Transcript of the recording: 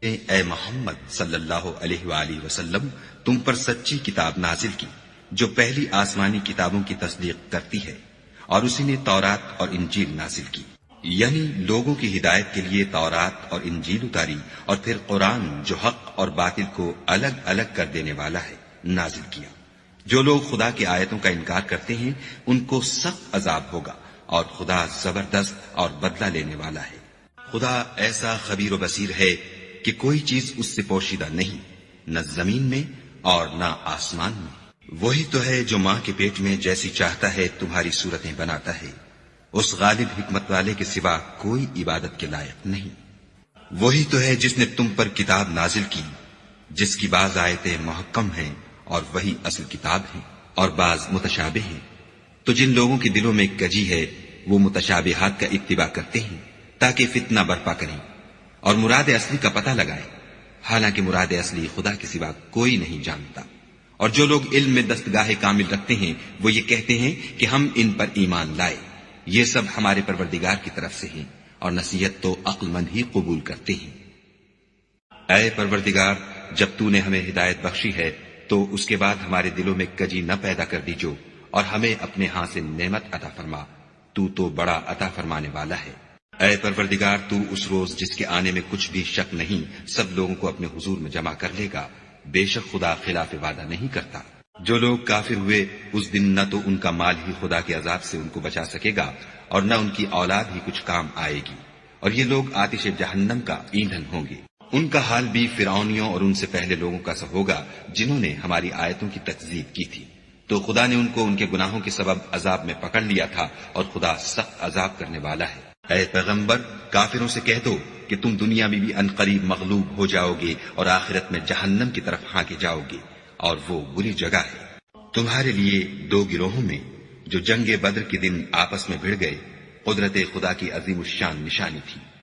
اے محمد صلی اللہ علیہ وآلہ وسلم، تم پر سچی کتاب نازل کی جو پہلی آسمانی کتابوں کی تصدیق کرتی ہے، اور اسی نے تورات اور انجیل نازل کی، یعنی لوگوں کی ہدایت کے لیے تورات اور انجیل اتاری، اور پھر قرآن جو حق اور باطل کو الگ الگ کر دینے والا ہے نازل کیا۔ جو لوگ خدا کی آیتوں کا انکار کرتے ہیں ان کو سخت عذاب ہوگا، اور خدا زبردست اور بدلہ لینے والا ہے۔ خدا ایسا خبیر و بصیر ہے کہ کوئی چیز اس سے پوشیدہ نہیں، نہ زمین میں اور نہ آسمان میں۔ وہی تو ہے جو ماں کے پیٹ میں جیسی چاہتا ہے تمہاری صورتیں بناتا ہے، اس غالب حکمت والے کے سوا کوئی عبادت کے لائق نہیں۔ وہی تو ہے جس نے تم پر کتاب نازل کی جس کی بعض آیتیں محکم ہیں اور وہی اصل کتاب ہیں، اور بعض متشابہ ہیں۔ تو جن لوگوں کے دلوں میں کجی ہے وہ متشابہات کا اتباع کرتے ہیں تاکہ فتنہ برپا کریں اور مراد اصلی کا پتہ لگائیں، حالانکہ مراد اصلی خدا کے سوا کوئی نہیں جانتا۔ اور جو لوگ علم میں دستگاہ کامل رکھتے ہیں وہ یہ کہتے ہیں کہ ہم ان پر ایمان لائے، یہ سب ہمارے پروردگار کی طرف سے ہیں، اور نصیحت تو عقل مند ہی قبول کرتے ہیں۔ اے پروردگار، جب تو نے ہمیں ہدایت بخشی ہے تو اس کے بعد ہمارے دلوں میں کجی نہ پیدا کر دیجو، اور ہمیں اپنے ہاں سے نعمت عطا فرما، تو بڑا عطا فرمانے والا ہے۔ اے پروردگار، تو اس روز جس کے آنے میں کچھ بھی شک نہیں سب لوگوں کو اپنے حضور میں جمع کر لے گا، بے شک خدا خلاف وعدہ نہیں کرتا۔ جو لوگ کافر ہوئے اس دن نہ تو ان کا مال ہی خدا کے عذاب سے ان کو بچا سکے گا اور نہ ان کی اولاد ہی کچھ کام آئے گی، اور یہ لوگ آتش جہنم کا ایندھن ہوں گے۔ ان کا حال بھی فرعونیوں اور ان سے پہلے لوگوں کا سا ہوگا جنہوں نے ہماری آیتوں کی تکذیب کی تھی، تو خدا نے ان کو ان کے گناہوں کے سبب عذاب میں پکڑ لیا تھا، اور خدا سخت عذاب کرنے والا ہے۔ اے پیغمبر، کافروں سے کہہ دو کہ تم دنیا میں بھی عنقریب مغلوب ہو جاؤ گے اور آخرت میں جہنم کی طرف ہانکے جاؤ گے، اور وہ بری جگہ ہے۔ تمہارے لیے دو گروہوں میں جو جنگ بدر کے دن آپس میں بھڑ گئے قدرت خدا کی عظیم الشان نشانی تھی۔